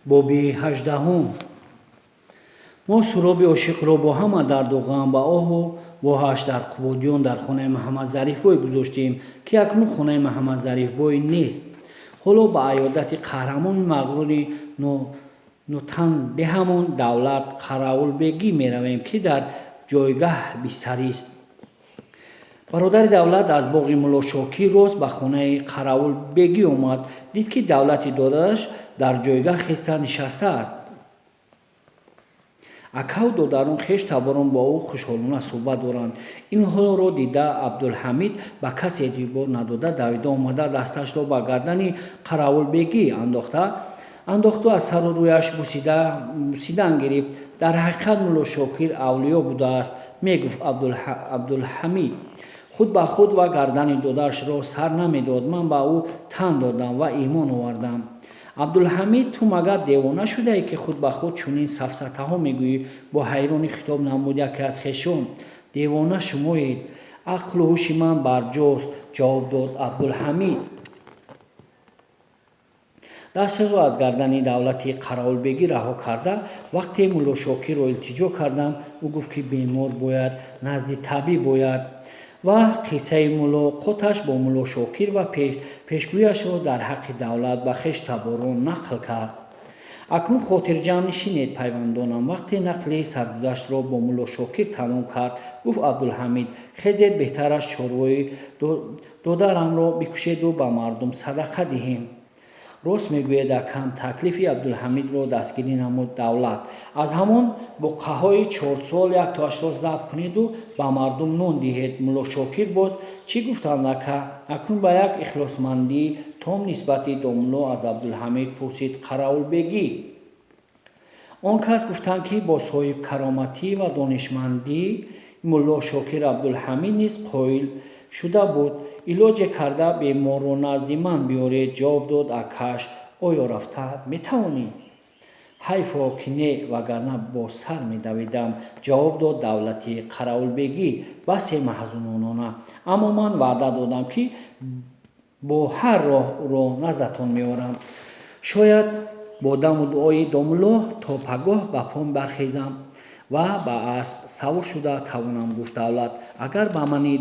боби 18. мо суроби ошиқро бо ҳама дарду ғам ба оҳу воҳаш дар қубодиён дар хонаи Муҳаммадзарифбой гузоштем, ки акнун хонаи Муҳаммадзарифбой нест. ҳоло ба аёдати қаҳрамони мағрури нутандеҳамон Давлат Қараулбегӣ меравем, ки дар ҷойгоҳ бистарист. бародари Давлат аз боғи Мулло Шокир рост ба хонаи Қараулбегӣ омад. дид, ки Давлати додаш дар ҷойгоҳ хеста нишастааст. акаву додарон хеш таборон бо ӯ хушҳолона суҳбат доранд. ин ҳолро дида Абдулҳамид ба касе эътибор надода давида омада дасташро ба гардани Қараулбегӣ андохту аз сару рӯяш бусидан гирифт. дар ҳақиқат Мулло Шокир авлиё будааст, мегуфт Абдулҳамид. худ ба худ ва гардани додашро сар намедод. ман ба ӯ тан додам ва имон овардам. Абдулҳамид, ту магар девона шудаӣ, ки худ ба худ чунин сафсатаҳо мегӯӣ? бо ҳайронӣ хитоб намуд яке аз хешон. Девона шумоед, ақлу ҳуши ман барҷост, ҷавоб дод Абдулҳамид. дасташро аз гардани Давлати Қараулбегӣ раҳо карда, вақте Мулло Шокирро илтиҷо кардам, ӯ гуфт, ки бемор бояд назди табиб бояд ва қиссаи мулоқоташ бо Мулло Шокир ва пешгӯяшро дар ҳаққи Давлат ба хеш таборон нақл кард. акнун хотирҷамъ нишинед, пайвандонам. вақте нақли саргузаштро бо Мулло Шокир тамом кард, гуфт Абдулҳамид, хезед беҳтараш чорвои додарамро бикушеду ба мардум садақа диҳем. рост мегӯед акам. таклифи Абдулҳамидро дастгирӣ намуд Давлат. аз ҳамон буқъаҳои 4 сол яктоашро забт кунеду ба мардум нон диҳед. Мулло Шокир боз чӣ гуфтанд ака? акнун ба як ихлосмандии том нисбати домулло аз Абдулҳамид пурсид Қараулбегӣ. он кас гуфтанд, ки бо соҳибкароматӣ ва донишмандӣ Мулло Шокир Абдулҳамид низ қоил шуда буд. илоҷе карда беморро назди ман биёред, ҷавоб дод акаш. оё рафта метавонӣ? ҳайфо, ки не, вагарна бо сар медавидам, ҷавоб дод Давлати Қараулбегӣ басе маҳзунона. аммо ман ваъда додам, ки бо ҳар роҳ наздатон меорам. шояд бо даму дуои домулло то пагоҳ ба пом бархезам ва ба асп савор шуда тавонам гуфт Давлат. агар ба мани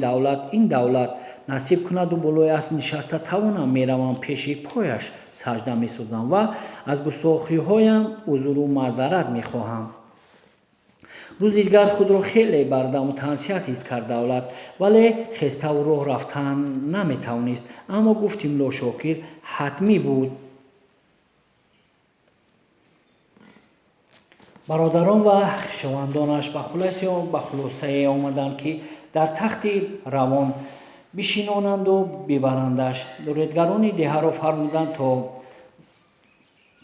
ин Давлат насиб кунаду болои асп нишаста тавонам, меравам пеши пояш сажда месозам ва аз густохиҳоям узру маъзарат мехоҳам. рӯзи дигар худро хеле бардаму тансият ҳис кард Давлат, вале хеставу роҳ рафтан наметавонист. аммо гуфти Мулло Шокир ҳатмӣ буд. бародарон ва хишовандонаш ба хулосае омаданд, ки дар тахти равон бишинонанду бибарандаш. дуретгарони деҳаро фармуданд, то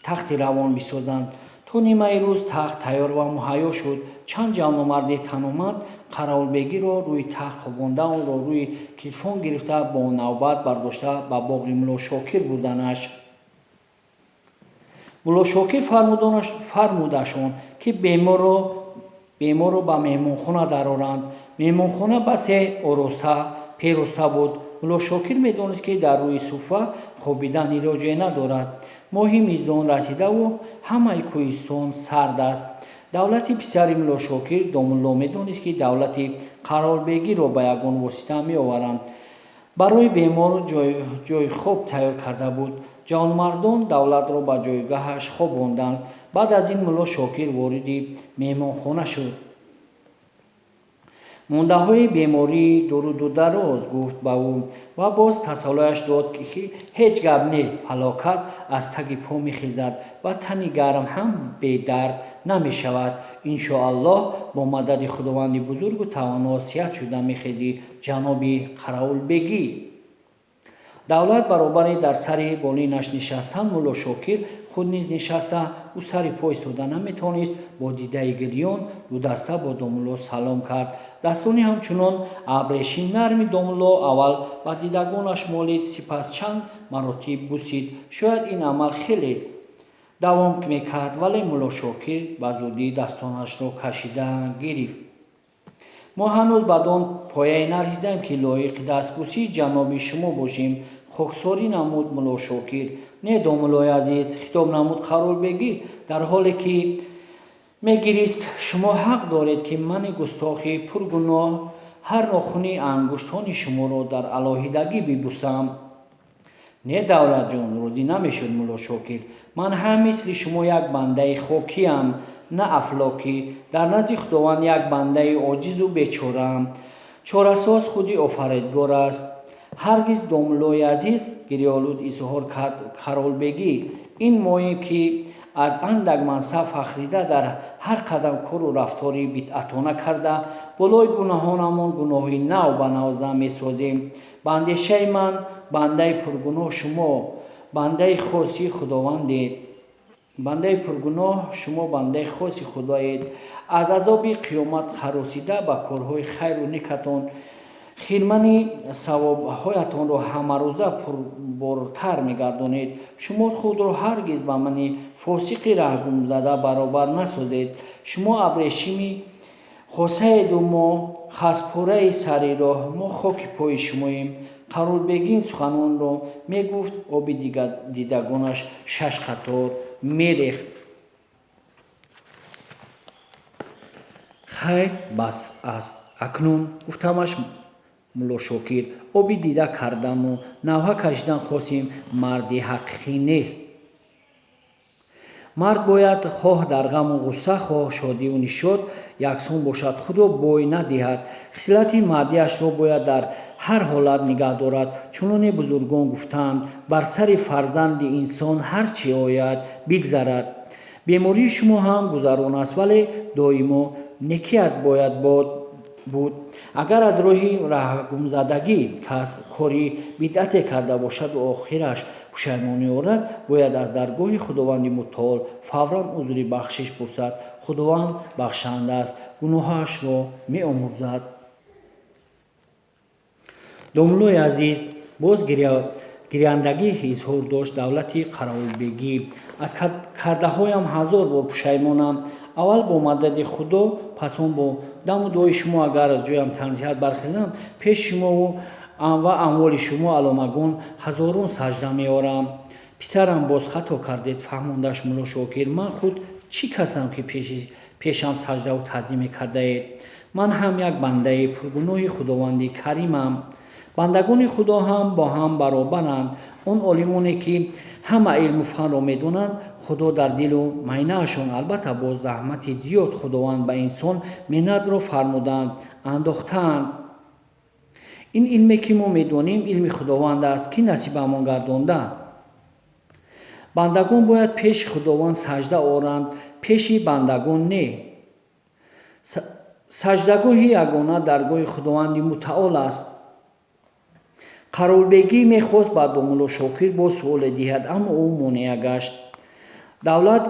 тахти равон бисозанд. то нимаи рӯз тахт тайёр ва муҳайё шуд. чанд ҷавонмарди таноманд Қараулбегиро рӯи тахт хобонда, онро рӯи килфон гирифта, бо навбат бардошта ба боғи Мулло Шокир бурданаш. Мулло Шокир фармудашон, ки беморро ба меҳмонхона дароранд. меҳмонхона басе пероста буд. Мулло Шокир медонист, ки дар рӯи суфа хобидан илоҷе надорад. моҳи миздон расидаву ҳамаи кӯҳистон сард аст. Давлати писари Мулло Шокир домулло медонист, ки Давлати Қараулбегиро ба ягон восита меоваранд. барои бемор ҷойи хоб тайёр карда буд. ҷавонмардон Давлатро ба ҷойгоҳаш хобонданд. баъд аз ин Мулло Шокир вориди меҳмонхона шуд. мондаҳои бемории дуруду дароз гуфт ба ӯ ва боз тасаллияш дод, ки ҳеҷ гап не, фалокат аз таги по мехезад ва тани гарм ҳам бедард намешавад. иншоаллоҳ бо мадади худованди бузургу тавоно сиҳат шуда мехезӣ, ҷаноби Қараулбегӣ. Давлат баробари дар сари болинаш нишастан, Мулло Шокир худ низ нишаста, ӯ сари по истода наметавонист. бо дидаи гирён дудаста бо домулло салом кард. дастони ҳамчунон абрешин нарми домулло аввал ба дидагонаш молид, сипас чанд маротиб бусид. шояд ин амал хеле давом мекард, вале Мулло Шокир ба зудӣ дастонашро кашида гирифт. мо ҳанӯз бадон пояе нарасидаем, ки лоиқи дастбӯсии ҷаноби шумо бошем. хоксорӣ намуд Мулло Шокир. не домулои азиз, хитоб намуд Қаролбегӣ, дар ҳоле ки мегирист шумо ҳақ доред ки мани густохи пургуноҳ ҳар нохуни ангуштони шуморо дар алоҳидагӣ бибусам. Не давлатҷон, розӣ намешуд мулло Шокир. Ман ҳам мисли шумо як бандаи хокиам, на афлокӣ. Дар назди Худованд як бандаи оҷизу бечораам. Чорасоз худи офаридгор аст. ҳаргиз домуллои азиз, гириёлуд изҳор кард Қаролбегӣ, ин моем ки аз андак мансаб фахрида дар ҳар қадам кору рафтори бидъатона карда болои гуноҳонамон гуноҳи нав ба нав зам месозем. ба андешаи ман бандаи пургуноҳ шумо бандаи хоси Худовандед. бандаи пургуноҳ шумо бандаи хоси Худоед. аз азоби қиёмат ҳаросида ба корҳои хайру некатон хирмани савобҳоятонро ҳамарӯза пурбортар мегардонед. шумо худро ҳаргиз ба мани фосиқи раҳгумзада баробар насозед. шумо абрешими хосаеду мо хаспораи сари роҳ, мо хоки пои шумоем. Қаролбегӣ ин суханонро мегуфт, оби дидагонаш 6 қатор мерехт. хайр бас аст. акнун гуфтамаш мулло Шокир, оби дида кардану навҳа кашидан хостем марди ҳақиқӣ нест. мард бояд хоҳ дар ғаму ғусса, хоҳ шодиву нишод яксон бошад. худо бой надиҳад. хислати мардиашро бояд дар ҳар ҳолат нигоҳ дорад. чуноне бузургон гуфтаанд, бар сари фарзанди инсон ҳар чӣ ояд бигзарад. бемории шумо ҳам гузарон аст, вале доимо некият бояд буд. агар аз роҳи раҳгумзадагӣ кас кори бидъате карда бошаду охираш пушаймонӣ орад, бояд аз даргоҳи Худованди мутаол фавран узри бахшиш пурсад. Худованд бахшанда аст, гуноҳашро меомӯзад. домуллои азиз боз гиряндагӣ изҳор дошт давлати Қаролбегӣ. аз кардаҳоям ҳазор бор пушаймонам. аввал бо мадади Худо, пас он бо даму дуои шумо агар аз ҷоям танзиҳат бархезам, пеши шумо ва амволи шумо аломагон ҳазорон саҷда меорам. писарам, боз хато кардед, фаҳмондаш мулло Шокир. ман худ чӣ касам, ки пешам саҷдаву таъзим мекардаед? ман ҳам як бандаи пургуноҳи Худованди каримам. бандагони Худо ҳам бо ҳам баробаранд. он олимоне ки ҳама илму фанро медонанд, Худо дар дилу майнаашон, албатта бо заҳмати зиёд Худованд ба инсон меҳнатро фармуданд, андохтаанд. ин илме ки мо медонем илми Худованд аст, ки насибамон гардонда. бандагон бояд пеши Худованд саҷда оранд, пеши бандагон не. саҷдагоҳи ягона даргоҳи Худованди мутаол аст. Қаролбегӣ мехост ба домулло Шокир бо суоле диҳад, аммо ӯ монеа гашт. давлат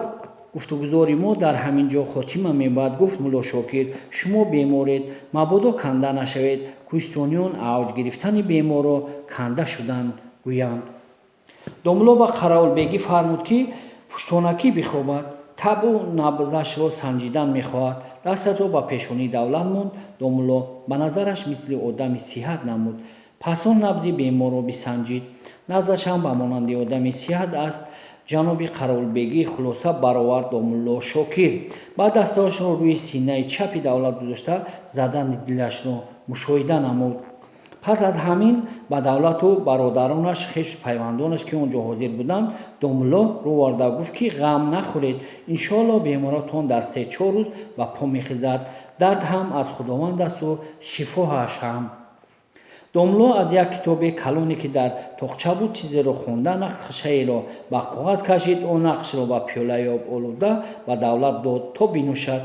гуфтугузори мо дар ҳамин ҷо хотима меояд, гуфт мулло Шокир. шумо беморед, мабодо канда нашавед. кӯҳистониён авҷ гирифтани беморро канда шуданд гӯянд. домулло ба Қаролбегӣ фармуд, ки пуштонакӣ бихобад. табу набзашро санҷидан мехоҳад. дасташро ба пешони давлат монд. домулло ба назараш мисли одами сиҳат намуд. пас он набзи беморро бисанҷид. набзашам ба монанди одами сиҳат аст. ҷаноби Қаролбегӣ хулоса баровард домулло Шокир. баъд дасташро рӯи синаи чапи давлат гузошта задани дилашро мушоҳида намуд. пас аз ҳамин ба давлату бародаронаш, хеш пайвандонаш, ки он ҷо ҳозир буданд, домулло рӯварда гуфт, ки ғам нахӯред. иншоалло беморатон дар 3-4 рӯз ба по мехизад. дард ҳам аз Худованд асту шифоҳаш ҳам. домулло аз як китоби калоне ки дар тоқча буд чизеро хонда, нақшаеро ба коғаз кашид. он нақшро ба пиёлаи об олуда ба давлат дод, то бинӯшад.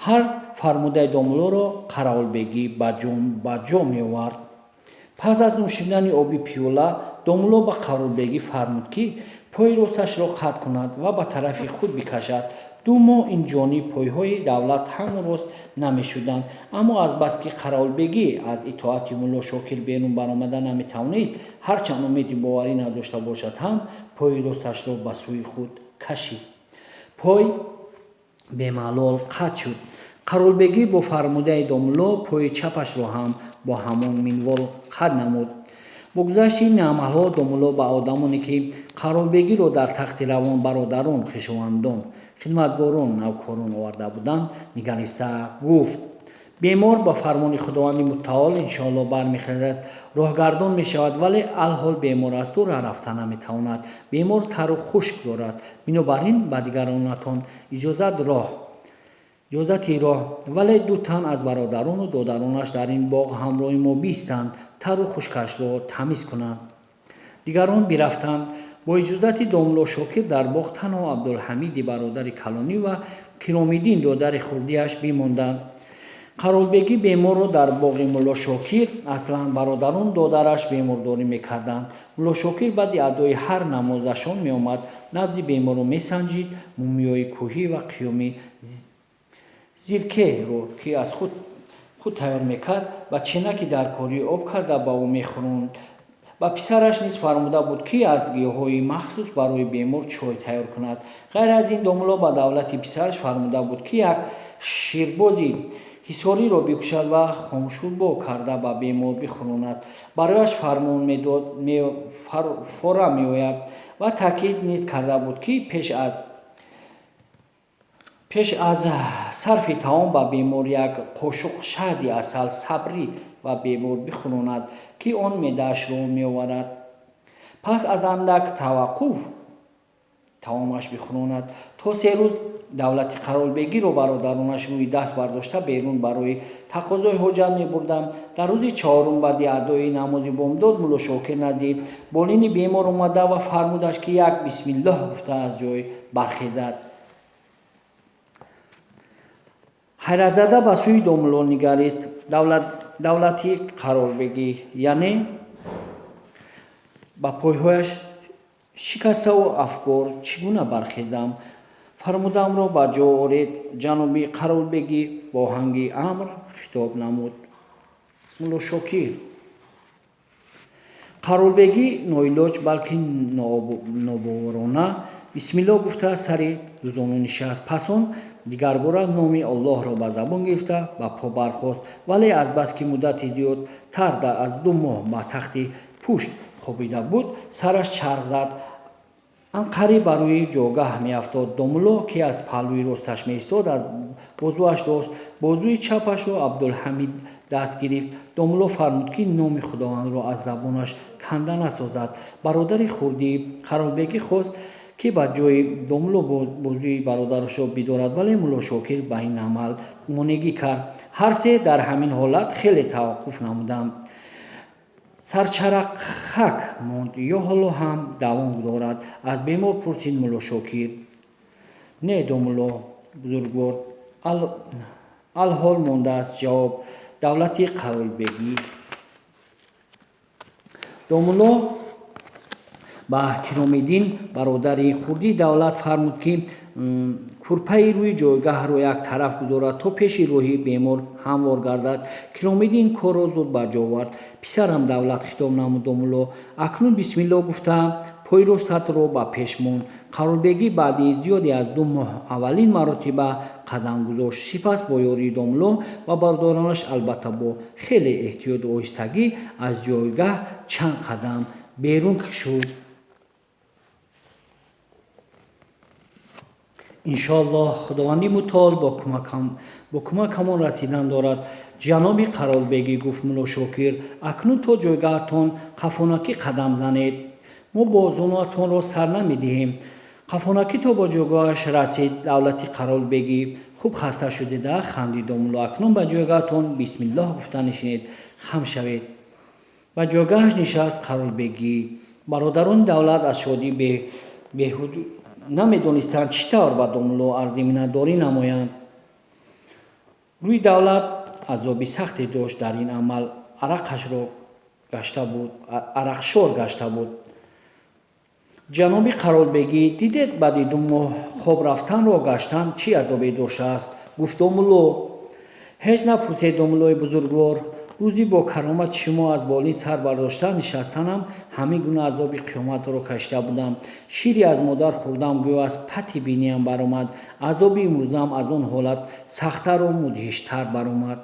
ҳар фармудаи домуллоро Қаролбегӣ ба ҷо меовард. пас аз нӯшидани оби пиёла, домулло ба Қаролбегӣ фармуд, ки пои росташро қат кунад ва ба тарафи худ бикашад. 2 моҳ инҷониб пойҳои давлат ҳамон рост намешуданд. аммо азбаски Қаролбегӣ аз итоати мулло Шокир берун баромада наметавонист, ҳарчанд умеди боварӣ надошта бошад ҳам пои росташро ба сӯи худ кашид. пой бемалол қат шуд. Қаролбегӣ бо фармудаи домулло пои чапашро ҳам бо ҳамон минвол қат намуд. богузашти ин амалҳо домуло ба одамоне ки қаролбегиро дар тахти равон бародарон хишовандон хидматгорон навкорон оварда буданд нигариста гуфт: бемор ба фармони худованди мутаол иншоалло бармехезад, роҳгардон мешавад, вале алҳол бемор аст ӯ рафта наметавонад. Бемор тару хушк дорад, бинобар ин ба дигаронатон иҷозати роҳ, вале ду тан аз бародарону додаронаш дар ин боғ ҳамроҳи мо бистанд, тару хушкашро тамиз кунанд. Дигарон бирафтанд. Бо иҷозати домуло Шокир дар боғ танҳо Абдулҳамиди бародари Калонӣ ва Киромиддин додари хурдиаш бимонданд. Қаролбегӣ беморро дар боғи мулло Шокир, аслан бародарон додараш бемордорӣ мекарданд. Мулло Шокир баъди адои ҳар намозашон меомад, набзи беморро месанҷид, мумиёи кӯҳӣ ва қиёми зиркеро ки аз худ тайёр мекард ва ченаки дар корӣ об карда ба ӯ мехӯронд. ба писараш низ фармуда буд ки аз гиёҳҳои махсус барои бемор чой тайёр кунад. ғайр аз ин домуло ба давлати писараш фармуда буд ки як ширбози ҳисориро бикушад ва хомшурбо карда ба бемор бихӯронад. Барояш фора меояд ва таъкид низ карда буд ки пеш аз сарфи таом ба бемор як қошуқ шаҳди асал сабрӣ ба бемор бихӯронад, ки он меъдаашро меоварад. Пас аз андак таваққуф таомаш бихӯронад. То 3 рӯз давлати Қаролбегиро бародаронаш рӯи даст бардошта берун барои тақозои ҳоҷат мебурданд. Дар рӯзи 4 баъди адои намози бомдод мулло Шокир назди болини бемор омада ва фармудаш ки як бисмиллоҳ гуфта аз ҷой бархезад. ҳайратзада ба сӯи домуло нигарист. давлати Қаролбегӣ яъне ба пойҳояш шикаставу афгор чӣ гуна бархезам? Фармудамро ба ҷо оред. ҷаноби Қаролбегӣ бо оҳанги амр хитоб намуд. мулло Шокир. Қаролбегӣ ноилоҷ балки нобоворона бисмиллоҳ гуфта сари зону нишаст. Пас он дигарбора номи Аллоҳро ба забон гирифта ба по бархост, вале азбаски муддати зиёдтар аз 2 моҳ ба тахти пушт хобида буд, сараш чарх зад. Анқариб ба рӯи ҷогаҳ меафтод. Домуло ки аз паҳлӯи росташ меистод аз бозуаш дост. Бозуи чапашро Абдулҳамид даст гирифт. Домуло фармуд ки номи худовандро аз забонаш канда насозад. Бародари хурдӣ Қаролбегӣ хост ки ба ҷои домуло бозуи бародарашро бидорад, вале мулло Шокир ба ин амал монегӣ кард. Ҳар се дар ҳамин ҳолат хеле таваққуф намуданд. Сарчарахак монд ё ҳоло ҳам давом дорад? Аз бемор пурсид мулло Шокир. Не домуло бузургвор, алҳол мондааст. ҷавоб. Давлати Қаролбегӣ. Домуло ба Киромиддин бародари хурдӣ давлат фармуд ки курпаи рӯи ҷойгоҳро як тараф гузорад, то пеши рӯҳи бемор ҳамвор гардад. Киромиддин корро зуд ба ҷо овард. Писарам, давлат хитоб намуд домуло, акнун бисмиллоҳ гуфта пойростатро ба пеш мон. Қаролбегӣ баъди зиёде аз 2 моҳ аввалин маротиба қадам гузошт. Сипас бо ёрии домуло ва бародаронаш, албатта бо хеле эҳтиёту оҳистагӣ, аз ҷойгоҳ чанд қадам берун шуд. иншоаллоҳ худованди мутаол бо кӯмакамон расидан дорад. ҷаноби Қаролбегӣ, гуфт мулло Шокир, акнун то ҷойгоҳатон қафонакӣ қадам занед. мо бо зонуатонро сар намедиҳем. қафонакӣ то ба ҷойгоҳаш расид. Давлати Қаролбегӣ хуб хаста шудеда хандид домуло. Акнун ба ҷойгоҳатон бисмиллоҳ гуфта нишинед, хам шавед. ба ҷойгоҳаш нишаст Қаролбегӣ. Бародарони давлат аз шодӣ беҳуд намедонистанд чӣ тавр ба домуло арзи миннатдорӣ намоянд. рӯи давлат азоби сахте дошт. Дар ин амал арақшор гашта буд. ҷаноби Қаролбегӣ, дидед баъди 2 моҳ хоб рафтанро гаштан чӣ азобе доштааст? Гуфт домуло. ҳеҷ напурсед домулои бузургвор. рӯзи бо каромати шумо аз болин сар бардошта нишастанам ҳамин гуна азоби қиёматро кашида будам. шири аз модар хӯрдам, гӯё аз пати биниям баромад. азоби имрӯзам аз он ҳолат сахтару мудҳиштар баромад.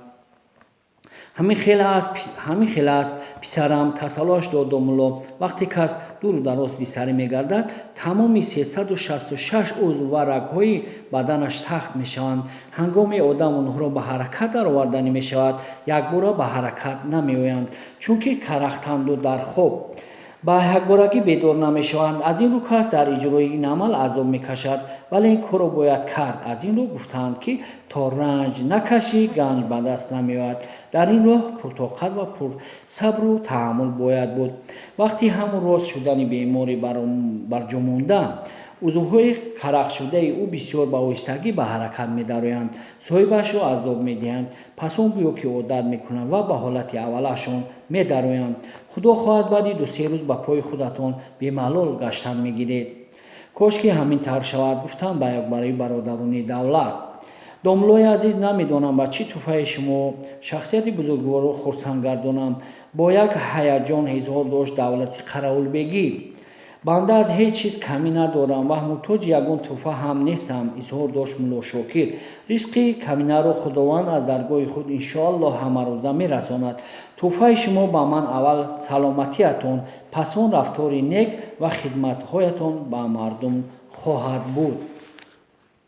ҳамин хел аст писарам тасаллош доду мулло вақте кас дуру дароз бистарӣ мегардад тамоми 366 узв ва рагҳои баданаш сахт мешаванд. ҳангоми одам онҳоро ба ҳаракат дароварданӣ мешавад якбора ба ҳаракат намеоянд, чунки карахтанду дар хоб ба якборагӣ бедор намешаванд. Аз ин рӯ кас дар иҷрои ин амал азоб мекашад, вале ин корро бояд кард. Аз ин рӯ гуфтаанд ки то ранҷ накашӣ ганҷ ба даст намеояд. Дар ин роҳ пуртоқат ва пурсабру таҳаммул бояд буд. вақти ҳамон рост шудани беморӣ барҷо монда узвҳои карахшудаи ӯ бисёр ба оҳистагӣ ба ҳаракат медароянд, соҳибашро азоб медиҳанд. пас он гӯё ки одат мекунанд ва ба ҳолати аввалашон медароянд. худо хоҳад баъди 2-3 рӯз ба пои худатон бемалол гаштан мегиред. кошки ҳамин тавр шавад, гуфтанд ба якбарои бародарони давлат. домлои азиз, намедонам ба чӣ туфаи шумо шахсияти бузургворро хурсанд гардонам. Бо як ҳаяҷон изҳор дошт давлати Қараулбегӣ. банда аз ҳеҷ чиз камӣ надорам ва муҳтоҷи ягон туҳфа ҳам нестам, изҳор дошт мулло Шокир. ризқи каминаро худованд аз даргоҳи худ иншоаллоҳ ҳамарӯза мерасонад. туҳфаи шумо ба ман аввал саломатиатон, пас он рафтори нек ва хидматҳоятон ба мардум хоҳад буд.